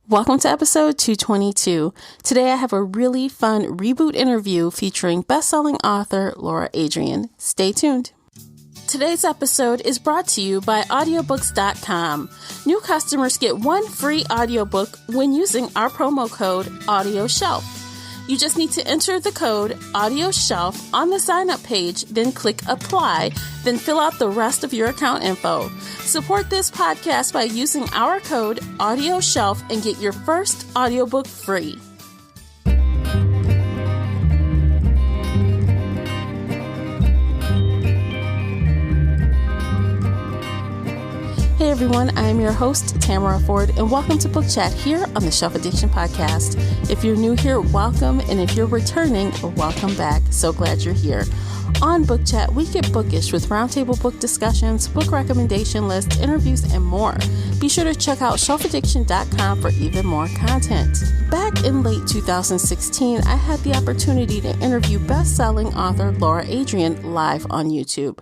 Welcome to episode 222. Today I have a really fun Reboot interview featuring best-selling author Lara Adrian. Stay tuned. Today's episode is brought to you by audiobooks.com. New customers get one free audiobook when using our promo code AudioShelf. You just need to enter the code AudioShelf on the sign-up page, then click Apply, then fill out the rest of your account info. Support this podcast by using our code AudioShelf and get your first audiobook free. Hey everyone, I am your host, Tamara Ford, and welcome to Book Chat here on the Shelf Addiction Podcast. If you're new here, welcome, and if you're returning, welcome back. So glad you're here. On Book Chat, we get bookish with roundtable book discussions, book recommendation lists, interviews, and more. Be sure to check out shelfaddiction.com for even more content. Back in late 2016, I had the opportunity to interview best-selling author Lara Adrian live on YouTube.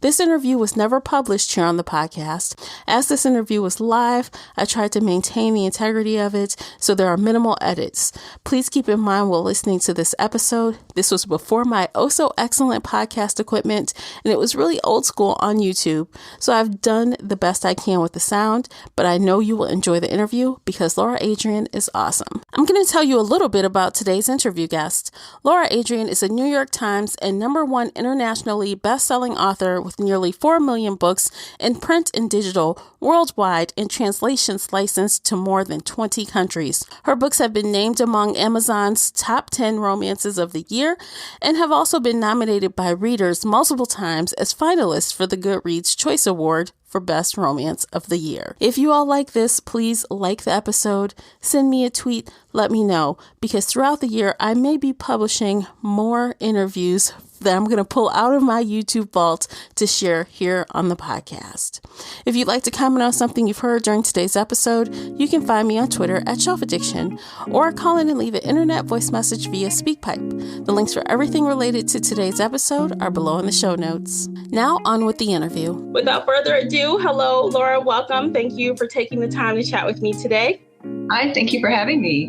This interview was never published here on the podcast. As this interview was live, I tried to maintain the integrity of it, so there are minimal edits. Please keep in mind while listening to this episode, this was before my oh-so-excellent podcast equipment, and it was really old school on YouTube, so I've done the best I can with the sound, but I know you will enjoy the interview because Lara Adrian is awesome. I'm going to tell you a little bit about today's interview guest. Lara Adrian is a New York Times and #1 internationally best-selling author with nearly 4 million books in print and digital worldwide and translations licensed to more than 20 countries. Her books have been named among Amazon's top 10 romances of the year and have also been nominated by readers multiple times as finalists for the Goodreads Choice Award for Best Romance of the Year. If you all like this, please like the episode, send me a tweet, let me know, because throughout the year, I may be publishing more interviews that I'm going to pull out of my YouTube vault to share here on the podcast. If you'd like to comment on something you've heard during today's episode, you can find me on Twitter at Shelf Addiction or call in and leave an internet voice message via SpeakPipe. The links for everything related to today's episode are below in the show notes. Now on with the interview. Without further ado, hello, Lara, welcome. Thank you for taking the time to chat with me today. Hi, thank you for having me.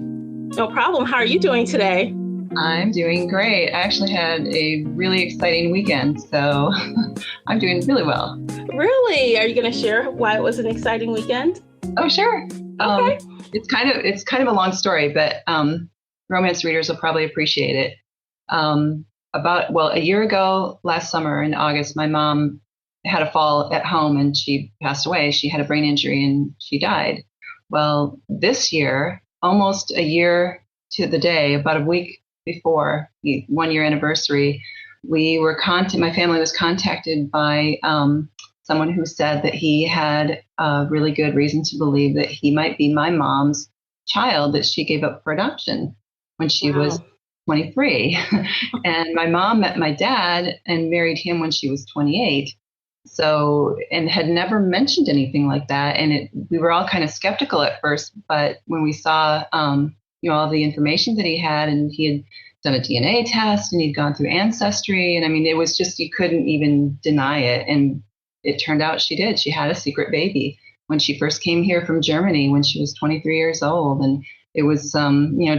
No problem. How are you doing today? I'm doing great. I actually had a really exciting weekend, so I'm doing really well. Really? Are you going to share why it was an exciting weekend? Oh, sure. Okay. It's kind of a long story, but romance readers will probably appreciate it. A year ago, last summer in August, my mom had a fall at home and she passed away. She had a brain injury and she died. Well, this year, almost a year to the day, about a week before the 1-year anniversary, my family was contacted by someone who said that he had a really good reason to believe that he might be my mom's child that she gave up for adoption when she was 23. And my mom met my dad and married him when she was 28. So, and had never mentioned anything like that. And we were all kind of skeptical at first, but when we saw, all the information that he had, and he had done a DNA test and he'd gone through Ancestry. And I mean, it was just, you couldn't even deny it. And it turned out she did. She had a secret baby when she first came here from Germany when she was 23 years old. And it was,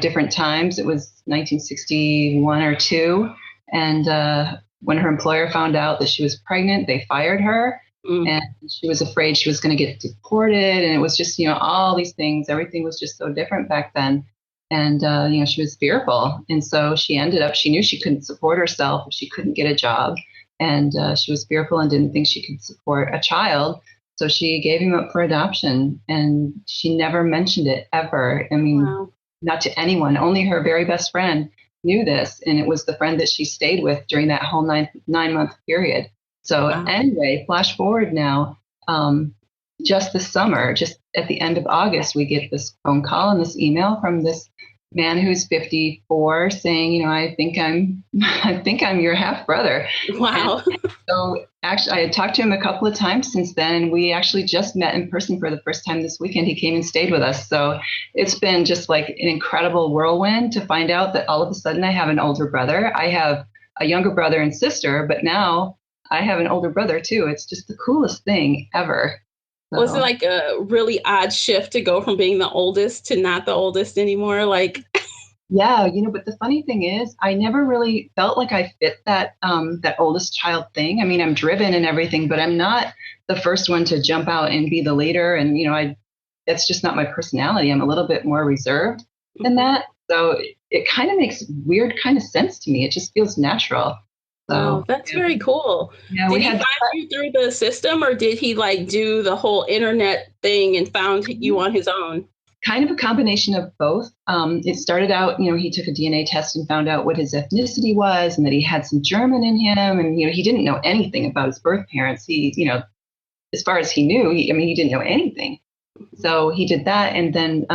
different times. It was 1961 or 2. And when her employer found out that she was pregnant, they fired her. And she was afraid she was going to get deported. And it was just, all these things, everything was just so different back then. And, she was fearful. And so she knew she couldn't support herself if she couldn't get a job. And she was fearful and didn't think she could support a child. So she gave him up for adoption. And she never mentioned it ever. I mean, not to anyone. Only her very best friend knew this. And it was the friend that she stayed with during that whole nine-month period. So anyway, flash forward now, just this summer, just at the end of August, we get this phone call and this email from this man who's 54 saying, I think I'm your half brother. Wow. And so actually I had talked to him a couple of times since then, and we actually just met in person for the first time this weekend. He came and stayed with us. So it's been just like an incredible whirlwind to find out that all of a sudden I have an older brother. I have a younger brother and sister, but now I have an older brother too. It's just the coolest thing ever. Was it So like a really odd shift to go from being the oldest to not the oldest anymore? Like, yeah, but the funny thing is, I never really felt like I fit that oldest child thing. I mean, I'm driven and everything, but I'm not the first one to jump out and be the leader. And that's just not my personality. I'm a little bit more reserved than that. So it kind of makes weird kind of sense to me. It just feels natural. wow, So that's very cool. yeah, Did we he had find you through the system or did he like do the whole internet thing and found you on his own? kind of a combination of both. It started out, he took a DNA test and found out what his ethnicity was and that he had some German in him. And, he didn't know anything about his birth parents. As far as he knew, he didn't know anything. So he did that. And then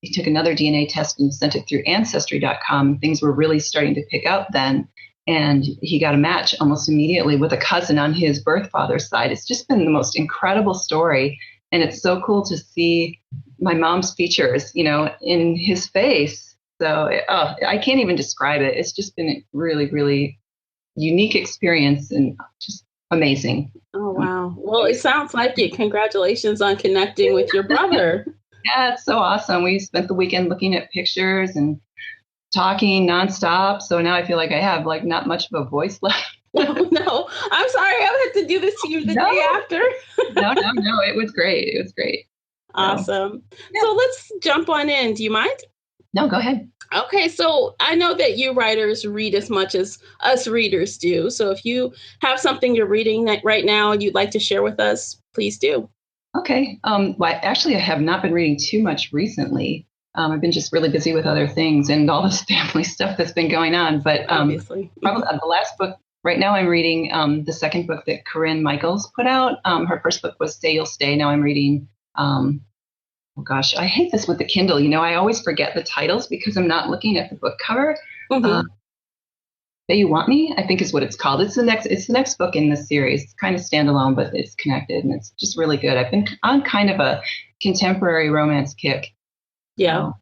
he took another DNA test and sent it through ancestry.com. Things were really starting to pick up then. And he got a match almost immediately with a cousin on his birth father's side. It's just been the most incredible story. And it's so cool to see my mom's features, in his face. So I can't even describe it. It's just been a really, really unique experience and just amazing. Oh, wow. Well, it sounds like it. Congratulations on connecting with your brother. Yeah, it's so awesome. We spent the weekend looking at pictures and talking nonstop. So now I feel like I have like not much of a voice left. Oh, no, I'm sorry. I have to do this to you the day after. No. It was great. It was great. Awesome. So let's jump on in. Do you mind? No, go ahead. Okay, so I know that you writers read as much as us readers do. So if you have something you're reading right now and you'd like to share with us, please do. Okay. Well, actually, I have not been reading too much recently. I've been just really busy with other things and all this family stuff that's been going on. But obviously, probably the last book right now, I'm reading the second book that Corinne Michaels put out. Her first book was Stay, You'll Stay. Now I'm reading. Oh gosh, I hate this with the Kindle. I always forget the titles because I'm not looking at the book cover. Mm-hmm. That You Want Me, I think is what it's called. It's the next book in this series. It's kind of standalone, but it's connected and it's just really good. I've been on kind of a contemporary romance kick. Yeah.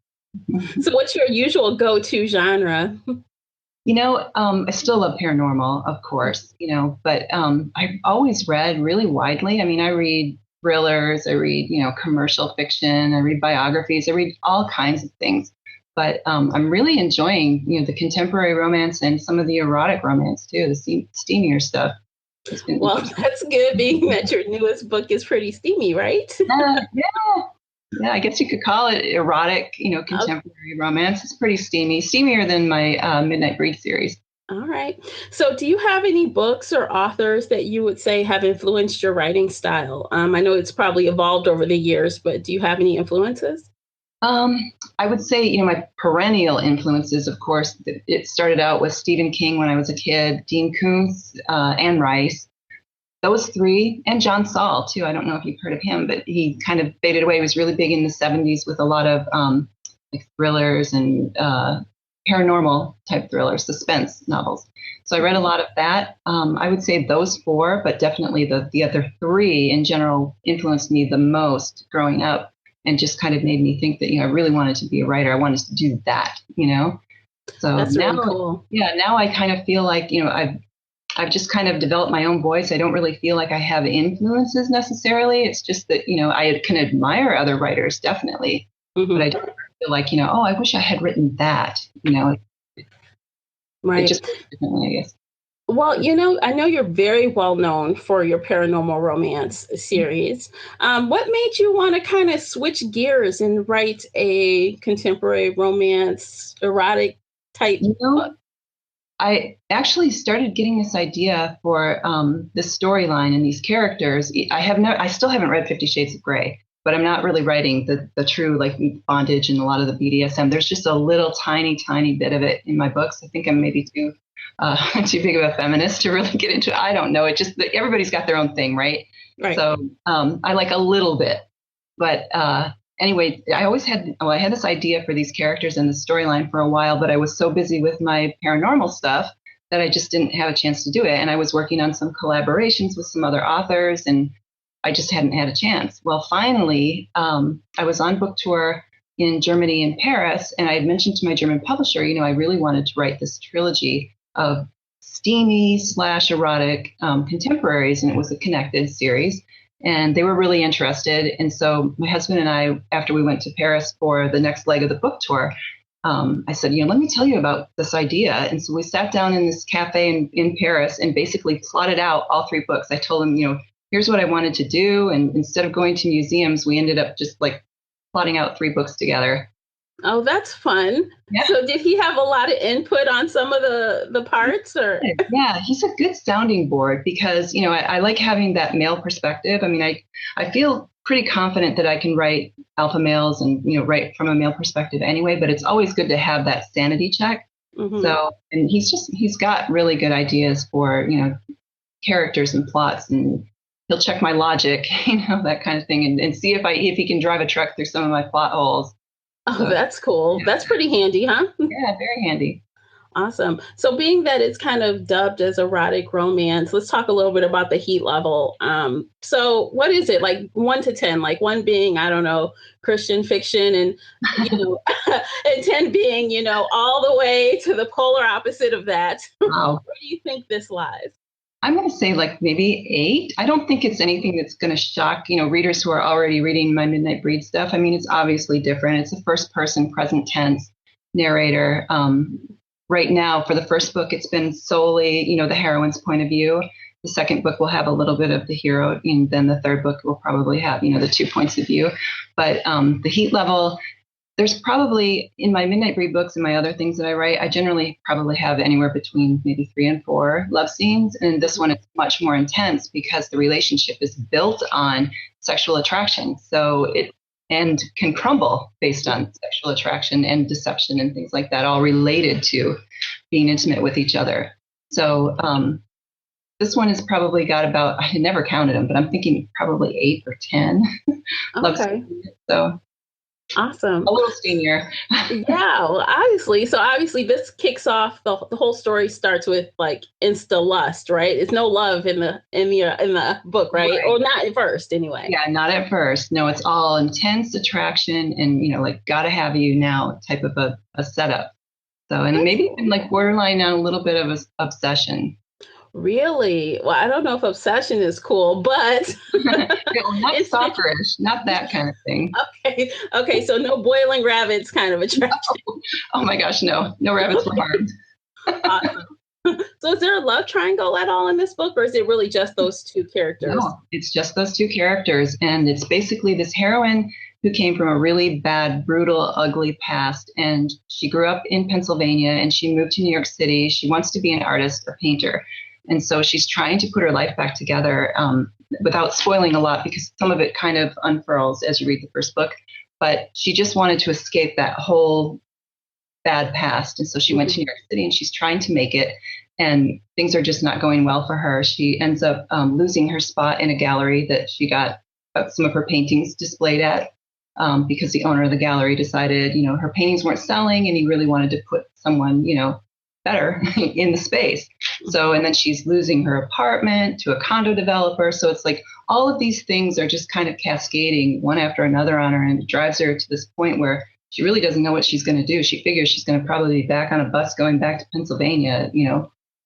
So what's your usual go-to genre? I still love paranormal, of course, but I've always read really widely. I mean, I read thrillers, I read, commercial fiction, I read biographies, I read all kinds of things. But I'm really enjoying, the contemporary romance and some of the erotic romance too, the steamier stuff. Well, that's good, being that your newest book is pretty steamy, right? Yeah, I guess you could call it erotic, contemporary romance. It's pretty steamier than my Midnight Breed series. All right. So do you have any books or authors that you would say have influenced your writing style? I know it's probably evolved over the years, but do you have any influences? I would say, my perennial influences, of course, it started out with Stephen King when I was a kid, Dean Koontz, Anne Rice. Those three, and John Saul, too. I don't know if you've heard of him, but he kind of faded away. He was really big in the 70s with a lot of like thrillers and paranormal type thrillers, suspense novels. So I read a lot of that. I would say those four, but definitely the other three in general influenced me the most growing up and just kind of made me think that, I really wanted to be a writer. I wanted to do that, So that's now, really cool. Now I kind of feel like, I've just kind of developed my own voice. I don't really feel like I have influences necessarily. It's just that, I can admire other writers, definitely. Mm-hmm. But I don't feel like, I wish I had written that, Right. It just differently, I guess. Well, I know you're very well known for your paranormal romance series. What made you want to kind of switch gears and write a contemporary romance, erotic type book? I actually started getting this idea for this storyline and these characters. I still haven't read 50 Shades of Grey, but I'm not really writing the true like bondage and a lot of the BDSM. There's just a little tiny bit of it in my books. I think I'm maybe too big of a feminist to really get into it. I don't know. It just everybody's got their own thing, right? Right. So I like a little bit, but anyway, I had this idea for these characters and the storyline for a while, but I was so busy with my paranormal stuff that I just didn't have a chance to do it. And I was working on some collaborations with some other authors, and I just hadn't had a chance. Well, finally, I was on book tour in Germany and Paris, and I had mentioned to my German publisher, I really wanted to write this trilogy of steamy / erotic contemporaries, and it was a connected series. And they were really interested. And so my husband and I, after we went to Paris for the next leg of the book tour, I said, let me tell you about this idea. And so we sat down in this cafe in Paris and basically plotted out all 3 books. I told him, here's what I wanted to do. And instead of going to museums, we ended up just like plotting out 3 books together. Oh, that's fun. Yeah. So did he have a lot of input on some of the parts? Or? Yeah, he's a good sounding board because, I like having that male perspective. I mean, I feel pretty confident that I can write alpha males and, write from a male perspective anyway, but it's always good to have that sanity check. Mm-hmm. So, and he's got really good ideas for, characters and plots, and he'll check my logic, that kind of thing, and see if he can drive a truck through some of my plot holes. Oh, so, that's cool. Yeah. That's pretty handy, huh? Yeah, very handy. Awesome. So being that it's kind of dubbed as erotic romance, let's talk a little bit about the heat level. So what is it, like 1 to 10, like 1 being, I don't know, Christian fiction, and, and 10 being, all the way to the polar opposite of that. Wow. Where do you think this lies? I'm going to say like maybe 8. I don't think it's anything that's going to shock, readers who are already reading my Midnight Breed stuff. I mean, it's obviously different. It's a first person, present tense narrator. Right now, for the first book, it's been solely, the heroine's point of view. The second book will have a little bit of the hero, and then the third book will probably have, the 2 points of view. But the heat level, there's probably, in my Midnight Breed books and my other things that I write, I generally probably have anywhere between maybe 3 and 4 love scenes. And this one is much more intense because the relationship is built on sexual attraction. So and can crumble based on sexual attraction and deception and things like that, all related to being intimate with each other. So this one has probably got about, I never counted them, but I'm thinking probably 8 or 10 love scenes. So awesome. A little senior. Yeah, well, obviously this kicks off, the whole story starts with like insta lust, right? It's no love in the book, right? Or not at first anyway. Yeah, not at first. No, it's all intense attraction and, like gotta have you now type of a setup. So, and maybe even like borderline on a little bit of an obsession. Really? Well, I don't know if obsession is cool, but not stalkerish, not that kind of thing. Okay. So no boiling rabbits kind of attraction. No. Oh my gosh, no rabbits were harmed. Awesome. So is there a love triangle at all in this book, or is it really just those 2 characters? No, it's just those 2 characters, and it's basically this heroine who came from a really bad, brutal, ugly past, and she grew up in Pennsylvania, and she moved to New York City. She wants to be an artist or painter. And so she's trying to put her life back together without spoiling a lot, because some of it kind of unfurls as you read the first book. But she just wanted to escape that whole bad past. And so she went to New York City, and she's trying to make it. And things are just not going well for her. She ends up losing her spot in a gallery that she got some of her paintings displayed at because the owner of the gallery decided, her paintings weren't selling, and he really wanted to put someone, better in the space. So, and then she's losing her apartment to a condo developer. So it's like all of these things are just kind of cascading one after another on her, and it drives her to this point where she really doesn't know what she's going to do. She figures she's going to probably be back on a bus going back to Pennsylvania,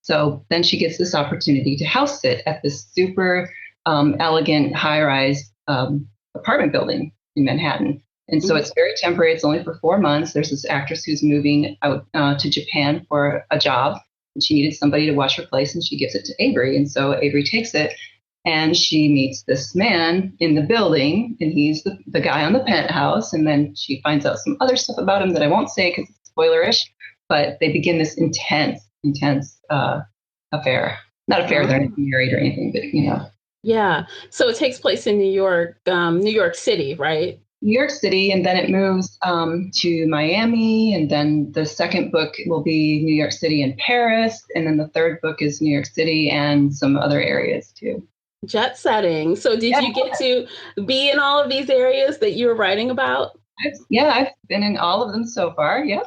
So then she gets this opportunity to house sit at this super elegant high-rise apartment building in Manhattan. And so it's very temporary. It's only for 4 months. There's this actress who's moving out to Japan for a job, and she needed somebody to watch her place, and she gives it to Avery. And so Avery takes it, and she meets this man in the building, and he's the guy on the penthouse. And then she finds out some other stuff about him that I won't say because it's spoilerish, but they begin this intense affair. Not affair, they're not married or anything, but Yeah. So it takes place in New York City, right? New York City, and then it moves to Miami, and then the second book will be New York City and Paris, and then the third book is New York City and some other areas too. Jet setting. So did you get to be in all of these areas that you were writing about? I've been in all of them so far. Yeah.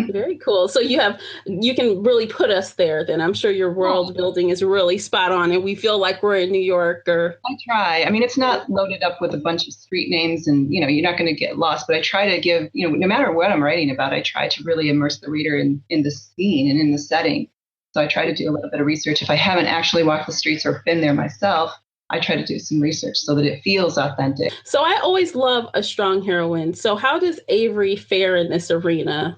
Very cool. So you can really put us there then. I'm sure your world building is really spot on, and we feel like we're in New York. Or I try. I mean, it's not loaded up with a bunch of street names, and you're not going to get lost, but I try to give, no matter what I'm writing about, I try to really immerse the reader in the scene and in the setting. So I try to do a little bit of research. If I haven't actually walked the streets or been there myself, I try to do some research so that it feels authentic. So I always love a strong heroine. So how does Avery fare in this arena?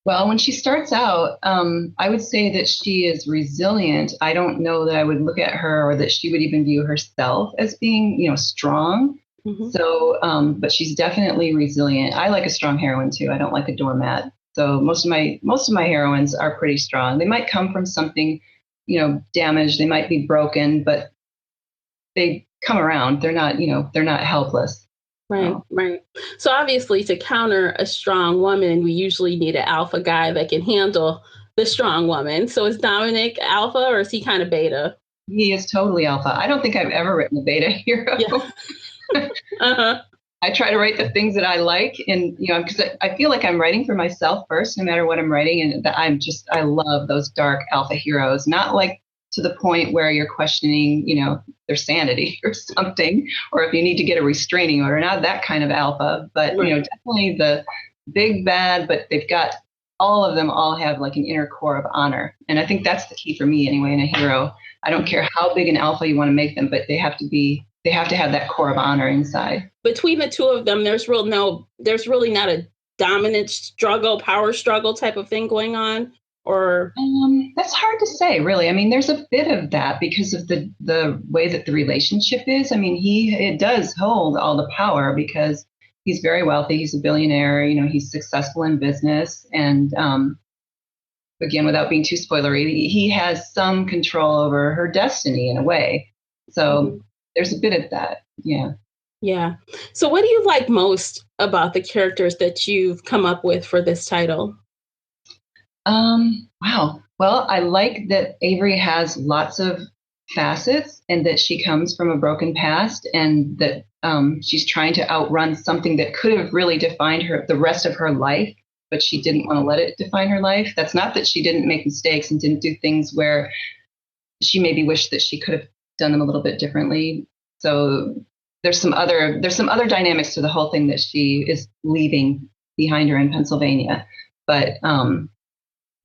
Well, when she starts out, I would say that she is resilient. I don't know that I would look at her or that she would even view herself as being, strong. Mm-hmm. So, but she's definitely resilient. I like a strong heroine too. I don't like a doormat. So most of my heroines are pretty strong. They might come from something, damaged. They might be broken, but they come around. They're not helpless. Right, right. So obviously, to counter a strong woman, we usually need an alpha guy that can handle the strong woman. So is Dominic alpha or is he kind of beta? He is totally alpha. I don't think I've ever written a beta hero. Yeah. Uh-huh. I try to write the things that I like, and because I feel like I'm writing for myself first, no matter what I'm writing, and that I love those dark alpha heroes, not like to the point where you're questioning, their sanity or something, or if you need to get a restraining order, not that kind of alpha, but Right. definitely the big bad, but all of them have like an inner core of honor, and I think that's the key for me anyway in a hero. I don't care how big an alpha you want to make them, but they have to have that core of honor inside. Between the two of them, there's really not a dominant struggle, power struggle type of thing going on, or That's hard to say, really. I mean, there's a bit of that because of the way that the relationship is. I mean, it does hold all the power because he's very wealthy. He's a billionaire. He's successful in business, and again, without being too spoilery, he has some control over her destiny in a way. So there's a bit of that. Yeah. Yeah. So what do you like most about the characters that you've come up with for this title? Wow. Well, I like that Avery has lots of facets and that she comes from a broken past and that she's trying to outrun something that could have really defined her the rest of her life, but she didn't want to let it define her life. That's not that she didn't make mistakes and didn't do things where she maybe wished that she could have done them a little bit differently. So there's some other dynamics to the whole thing that she is leaving behind her in Pennsylvania. But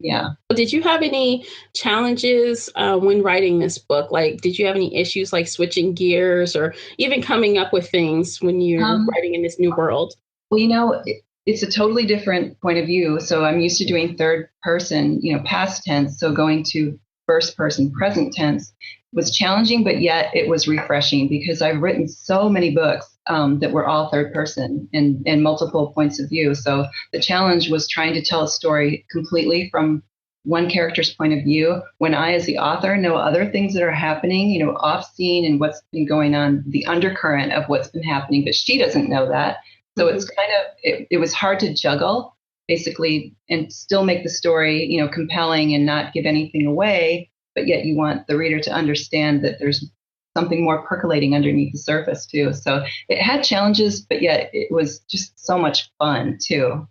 yeah. Did you have any challenges when writing this book? Like, did you have any issues like switching gears or even coming up with things when you're writing in this new world? Well, it's a totally different point of view. So I'm used to doing third person, past tense. So going to first person present tense was challenging, but yet it was refreshing because I've written so many books that were all third person and multiple points of view. So the challenge was trying to tell a story completely from one character's point of view when I, as the author, know other things that are happening, off scene and what's been going on, the undercurrent of what's been happening, but she doesn't know that. So it's kind of, it was hard to juggle basically and still make the story, compelling and not give anything away. But yet you want the reader to understand that there's something more percolating underneath the surface too. So it had challenges, but yet it was just so much fun too.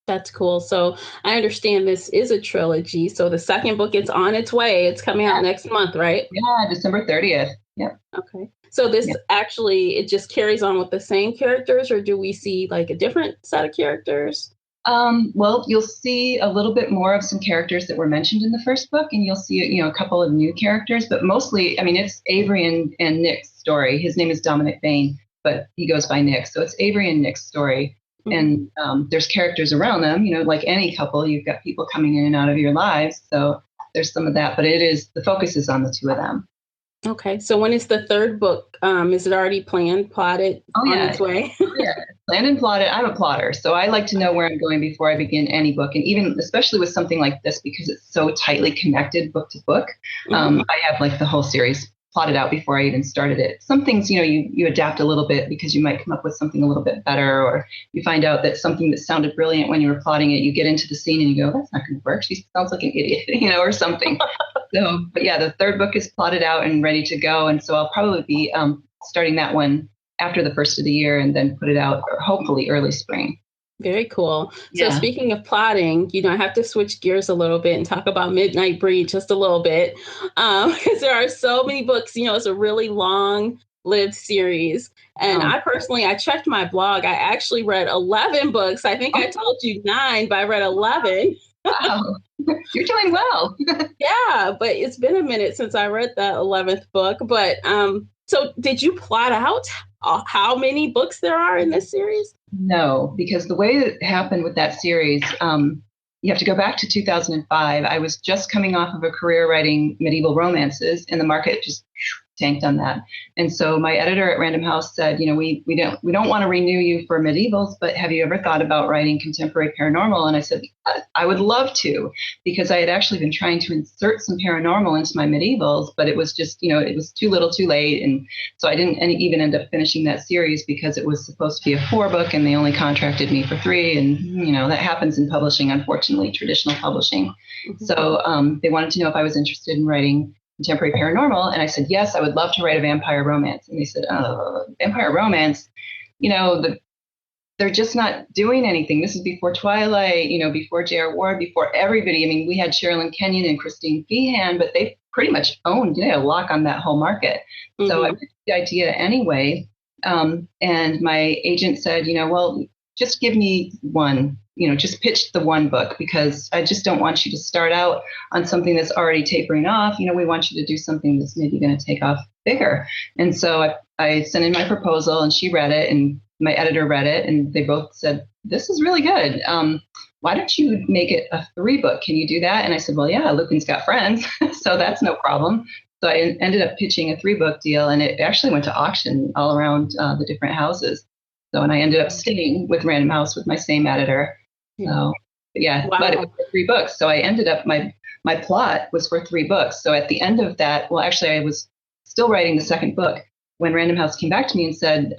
That's cool. So I understand this is a trilogy. So the second book is on its way. It's coming out next month, right? Yeah, December 30th. Yep. Okay. So this actually, it just carries on with the same characters, or do we see like a different set of characters? Well, you'll see a little bit more of some characters that were mentioned in the first book, and you'll see, a couple of new characters, but mostly, I mean, it's Avery and Nick's story. His name is Dominic Bain, but he goes by Nick. So it's Avery and Nick's story. And there's characters around them, like any couple, you've got people coming in and out of your lives. So there's some of that, but the focus is on the two of them. Okay. So when is the third book? Is it already plotted on its way? Yeah, planned and plotted. I'm a plotter, so I like to know where I'm going before I begin any book. And even especially with something like this, because it's so tightly connected book to book, I have like the whole series plotted out before I even started it. Some things, you adapt a little bit because you might come up with something a little bit better, or you find out that something that sounded brilliant when you were plotting it, you get into the scene and you go, that's not going to work. She sounds like an idiot, or something. So, but yeah, the third book is plotted out and ready to go. And so I'll probably be starting that one after the first of the year and then put it out hopefully early spring. Very cool. Yeah. So speaking of plotting, I have to switch gears a little bit and talk about Midnight Breed just a little bit because there are so many books. It's a really long-lived series. And I checked my blog. I actually read 11 books. I think I told you 9, but I read 11. Wow, you're doing well. Yeah, but it's been a minute since I read the 11th book. But So did you plot out how many books there are in this series? No, because the way that it happened with that series, you have to go back to 2005. I was just coming off of a career writing medieval romances, and the market just tanked on that. And so my editor at Random House said, we don't want to renew you for medievals, but have you ever thought about writing contemporary paranormal? And I said, I would love to, because I had actually been trying to insert some paranormal into my medievals, but it was just, it was too little too late. And so I didn't even end up finishing that series because it was supposed to be a 4-book and they only contracted me for 3. And, that happens in publishing, unfortunately, traditional publishing. Mm-hmm. So they wanted to know if I was interested in writing contemporary paranormal. And I said, yes, I would love to write a vampire romance. And they said, oh, vampire romance, they're just not doing anything. This is before Twilight, before J.R. Ward, before everybody. I mean, we had Sherilyn Kenyon and Christine Feehan, but they pretty much owned, a lock on that whole market. Mm-hmm. So I picked the idea anyway. And my agent said, well, just give me one, just pitch the 1 book, because I just don't want you to start out on something that's already tapering off. We want you to do something that's maybe going to take off bigger. And so I sent in my proposal and she read it and my editor read it and they both said, this is really good. Why don't you make it a 3-book? Can you do that? And I said, well, yeah, Lupin's got friends. So that's no problem. So I ended up pitching a 3-book deal and it actually went to auction all around the different houses. So, and I ended up staying with Random House with my same editor. So, yeah, wow. But it was for 3 books. So I ended up, my plot was for 3 books. So at the end of that, well, actually, I was still writing the 2nd book when Random House came back to me and said,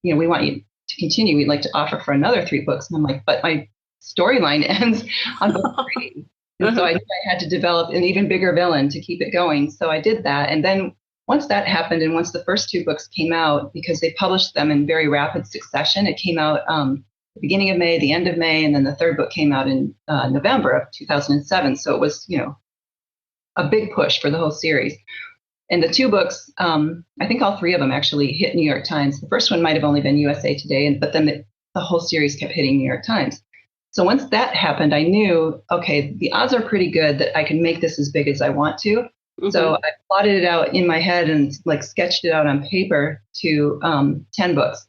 we want you to continue. We'd like to offer for another 3 books. And I'm like, but my storyline ends on book 3. And so I knew I had to develop an even bigger villain to keep it going. So I did that. And then once that happened, and once the first 2 books came out, because they published them in very rapid succession, it came out the beginning of May, the end of May, and then the 3rd book came out in November of 2007. So it was, a big push for the whole series. And the 2 books, I think all 3 of them actually hit New York Times. The first one might have only been USA Today, but then the whole series kept hitting New York Times. So once that happened, I knew, okay, the odds are pretty good that I can make this as big as I want to. Mm-hmm. So I plotted it out in my head and sketched it out on paper to 10 books.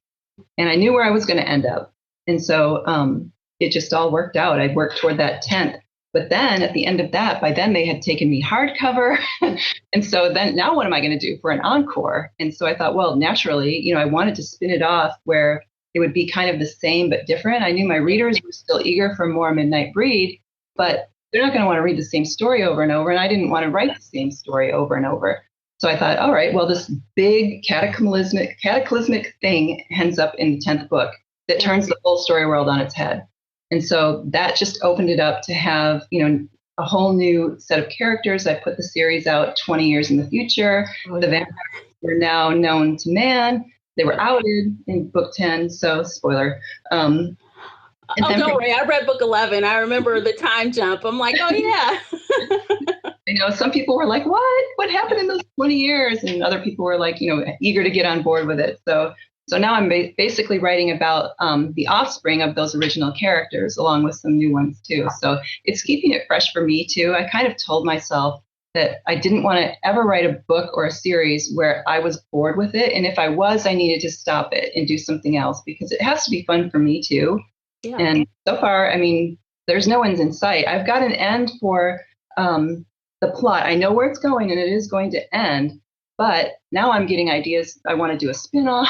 And I knew where I was going to end up. And so it just all worked out. I worked toward that 10th. But then at the end of that, by then they had taken me hardcover. And so then now what am I going to do for an encore? And so I thought, well, naturally, I wanted to spin it off where it would be kind of the same but different. I knew my readers were still eager for more Midnight Breed, but they're not going to want to read the same story over and over. And I didn't want to write the same story over and over. So I thought, all right, well, this big cataclysmic thing ends up in the 10th book that turns the whole story world on its head. And so that just opened it up to have, a whole new set of characters. I put the series out 20 years in the future. Oh, the vampires were now known to man. They were outed in book 10. So spoiler. Don't worry. I read book 11. I remember the time jump. I'm like, oh, yeah. Some people were like, what happened in those 20 years? And other people were like, eager to get on board with it. So now I'm basically writing about the offspring of those original characters, along with some new ones, too. So it's keeping it fresh for me, too. I kind of told myself that I didn't want to ever write a book or a series where I was bored with it. And if I was, I needed to stop it and do something else, because it has to be fun for me, too. Yeah. And so far, there's no ends in sight. I've got an end for the plot. I know where it's going, and it is going to end. But now I'm getting ideas. I want to do a spinoff,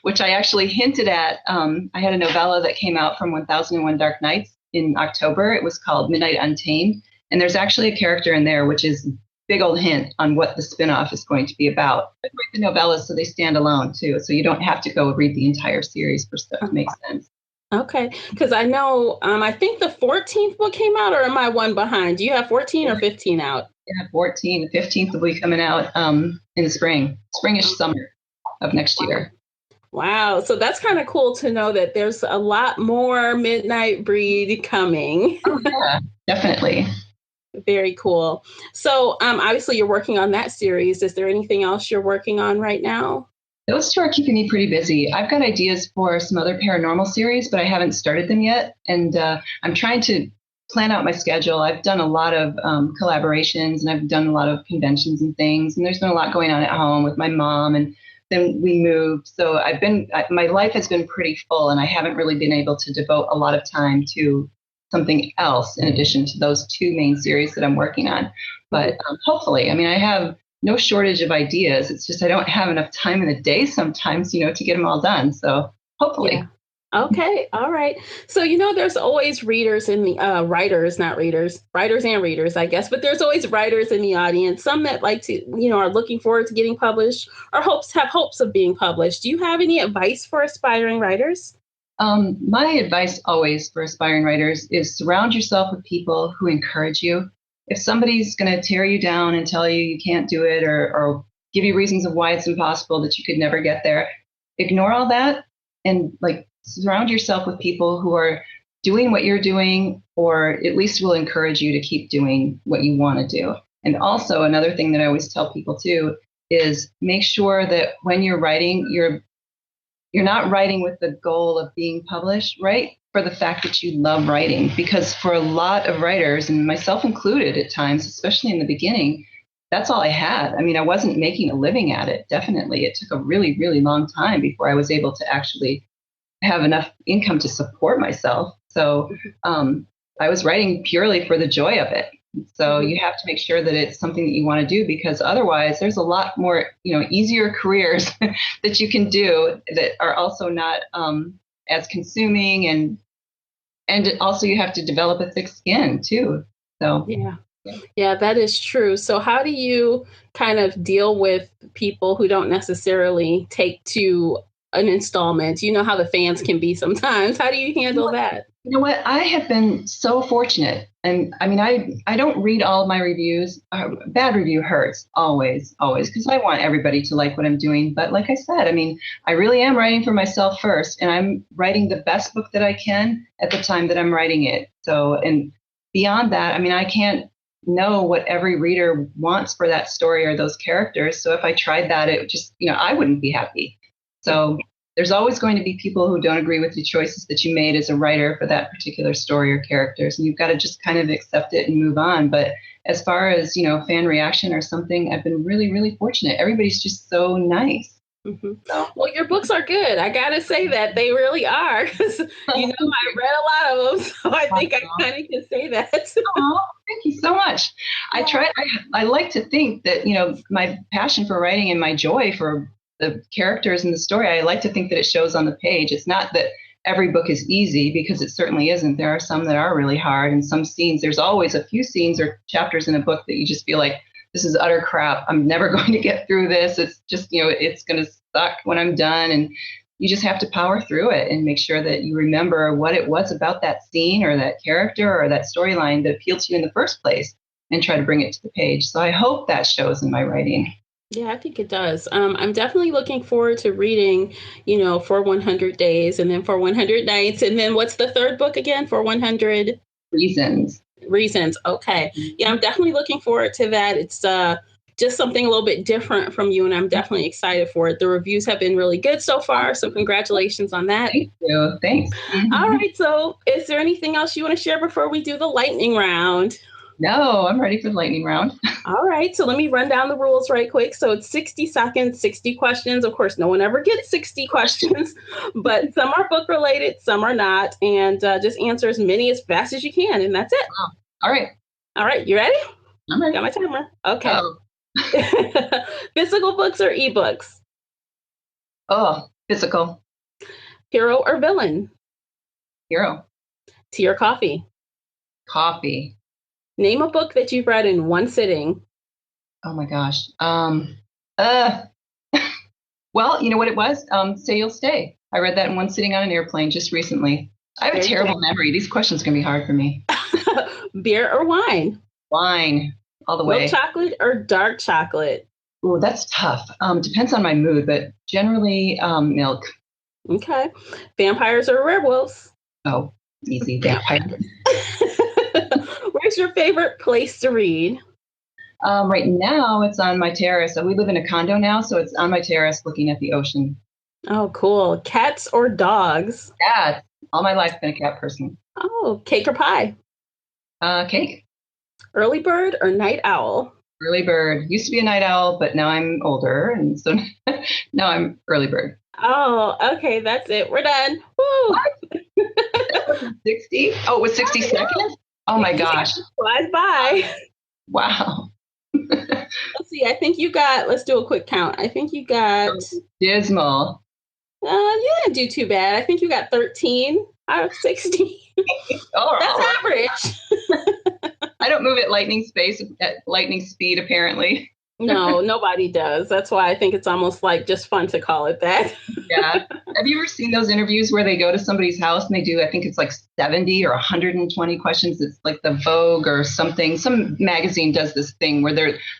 which I actually hinted at. I had a novella that came out from 1001 Dark Nights in October. It was called Midnight Untamed. And there's actually a character in there, which is a big old hint on what the spinoff is going to be about. I write the novellas so they stand alone, too. So you don't have to go read the entire series for stuff to make sense. Okay. Because I know, I think the 14th book came out, or am I one behind? Do you have 14 or 15 out? Yeah, 14. The 15th will be coming out in the springish summer of next year. Wow. So that's kind of cool to know that there's a lot more Midnight Breed coming. Oh, yeah, definitely. Very cool. So obviously you're working on that series. Is there anything else you're working on right now? Those 2 are keeping me pretty busy. I've got ideas for some other paranormal series, but I haven't started them yet. And I'm trying to plan out my schedule. I've done a lot of collaborations, and I've done a lot of conventions and things. And there's been a lot going on at home with my mom, and then we moved. So my life has been pretty full, and I haven't really been able to devote a lot of time to something else in addition to those two main series that I'm working on. But hopefully, I mean, I have no shortage of ideas. It's just I don't have enough time in the day sometimes, to get them all done. So hopefully. Yeah. Okay. All right. So, there's always readers in the writers, not readers, writers and readers, I guess, but there's always writers in the audience, some that like to, are looking forward to getting published or have hopes of being published. Do you have any advice for aspiring writers? My advice always for aspiring writers is surround yourself with people who encourage you. If somebody's going to tear you down and tell you can't do it, or give you reasons of why it's impossible, that you could never get there, ignore all that and surround yourself with people who are doing what you're doing, or at least will encourage you to keep doing what you want to do. And also another thing that I always tell people too is make sure that when you're writing, you're not writing with the goal of being published, right? For the fact that you love writing, because for a lot of writers, and myself included at times, especially in the beginning, that's all I had. I mean, I wasn't making a living at it. Definitely. It took a really, really long time before I was able to actually have enough income to support myself. So I was writing purely for the joy of it. So you have to make sure that it's something that you want to do, because otherwise there's a lot more, easier careers that you can do that are also not as consuming, and also you have to develop a thick skin too. So yeah, that is true. So how do you kind of deal with people who don't necessarily take to an installment? You know how the fans can be sometimes. How do you handle that? You know what? I have been so fortunate. And I mean, I don't read all of my reviews. Bad review hurts always, because I want everybody to like what I'm doing. But like I said, I mean, I really am writing for myself first, and I'm writing the best book that I can at the time that I'm writing it. So, and beyond that, I mean, I can't know what every reader wants for that story or those characters. So if I tried that, it would just, I wouldn't be happy. So there's always going to be people who don't agree with the choices that you made as a writer for that particular story or characters. And you've got to just kind of accept it and move on. But as far as, fan reaction or something, I've been really, really fortunate. Everybody's just so nice. Mm-hmm. So. Well, your books are good. I got to say that they really are. I read a lot of them, so I think I kind of can say that. Oh, thank you so much. I like to think that, my passion for writing and my joy for the characters in the story, I like to think that it shows on the page. It's not that every book is easy, because it certainly isn't. There are some that are really hard, and some scenes, there's always a few scenes or chapters in a book that you just feel like, this is utter crap. I'm never going to get through this. It's just, it's going to suck when I'm done. And you just have to power through it and make sure that you remember what it was about that scene or that character or that storyline that appealed to you in the first place, and try to bring it to the page. So I hope that shows in my writing. Yeah, I think it does. I'm definitely looking forward to reading, for 100 Days, and then for 100 Nights. And then what's the third book again? For 100 Reasons. Okay. Yeah, I'm definitely looking forward to that. It's just something a little bit different from you, and I'm definitely excited for it. The reviews have been really good so far, so congratulations on that. Thank you. Thanks. All right. So is there anything else you want to share before we do the lightning round? No, I'm ready for the lightning round. All right. So let me run down the rules right quick. So it's 60 seconds, 60 questions. Of course, no one ever gets 60 questions, but some are book related, some are not. And just answer as many as fast as you can. And that's it. Oh, all right. All right. You ready? I'm ready. Got my timer. Okay. Physical books or ebooks? Oh, physical. Hero or villain? Hero. Tea or coffee? Coffee. Name a book that you've read in one sitting. Oh my gosh. Well, you know what it was? Say You'll Stay. I read that in one sitting on an airplane just recently. I have a terrible memory. These questions are going to be hard for me. Beer or wine? Wine. All the way. Milk chocolate or dark chocolate? Oh, that's tough. Depends on my mood, but generally milk. Okay. Vampires or werewolves? Oh, easy. Vampires. Where's your favorite place to read? Right now, it's on my terrace. We live in a condo now, so it's on my terrace looking at the ocean. Oh, cool. Cats or dogs? Cats. All my life, been a cat person. Oh, cake or pie? Cake. Early bird or night owl? Early bird. Used to be a night owl, but now I'm older, and so now I'm early bird. Oh, okay, that's it. We're done. Woo! 60? Oh, it was 60 seconds? Oh my gosh. Flies by. Wow. Let's see. I think you got, let's do a quick count. I think you got. Dismal. You didn't do too bad. I think you got 13 out of 60. Oh, that's average. I don't move at lightning speed, apparently. No, nobody does. That's why I think it's almost like just fun to call it that. Yeah. Have you ever seen those interviews where they go to somebody's house and they do, I think it's like 70 or 120 questions? It's like the Vogue or something. Some magazine does this thing where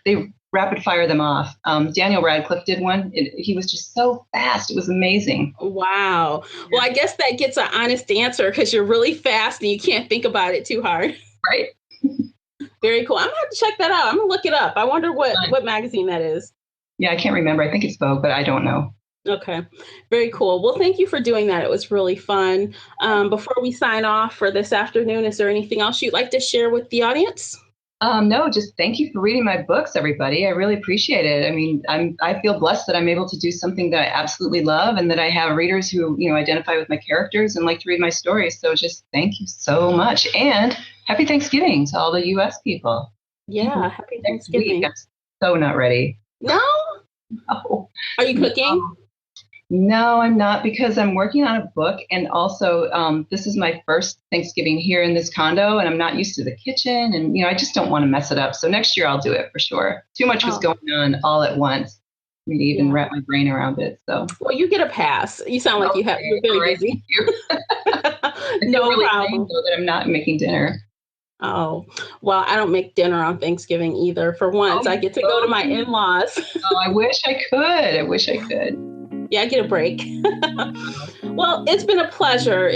they rapid fire them off. Daniel Radcliffe did one. He was just so fast. It was amazing. Wow. Well, I guess that gets an honest answer because you're really fast and you can't think about it too hard. Right. Very cool. I'm going to have to check that out. I'm going to look it up. I wonder what magazine that is. Yeah, I can't remember. I think it's Vogue, but I don't know. Okay. Very cool. Well, thank you for doing that. It was really fun. Before we sign off for this afternoon, is there anything else you'd like to share with the audience? No, just thank you for reading my books, everybody. I really appreciate it. I mean, I feel blessed that I'm able to do something that I absolutely love and that I have readers who, identify with my characters and like to read my stories. So just thank you so much. And happy Thanksgiving to all the U.S. people. Yeah, happy Thanksgiving. I'm so not ready. No? No. Are you cooking? No, I'm not, because I'm working on a book. And also, this is my first Thanksgiving here in this condo, and I'm not used to the kitchen. And, I just don't want to mess it up. So next year I'll do it for sure. Too much was going on all at once for me to even wrap my brain around it. So, well, you get a pass. You sound like you're very busy. No really problem. That I'm not making dinner. Oh, well, I don't make dinner on Thanksgiving either. For once, I get to go to my in-laws. Oh, I wish I could. Yeah, I get a break. Well, it's been a pleasure.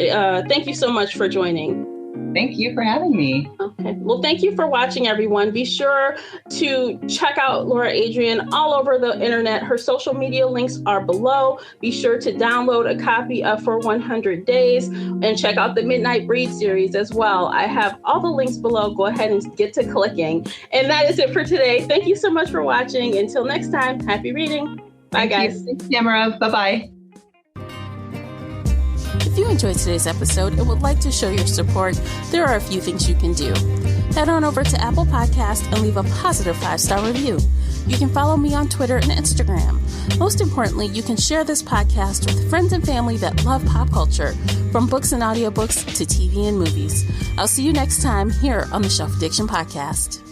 Thank you so much for joining. Thank you for having me. Okay. Well, thank you for watching, everyone. Be sure to check out Lara Adrian all over the internet. Her social media links are below. Be sure to download a copy of For 100 Days and check out the Midnight Breed series as well. I have all the links below. Go ahead and get to clicking. And that is it for today. Thank you so much for watching. Until next time, happy reading. Bye, guys. Thanks, Tamara. Bye-bye. If you enjoyed today's episode and would like to show your support, there are a few things you can do. Head on over to Apple Podcasts and leave a positive 5-star review. You can follow me on Twitter and Instagram. Most importantly, you can share this podcast with friends and family that love pop culture, from books and audiobooks to TV and movies. I'll see you next time here on the Shelf Addiction Podcast.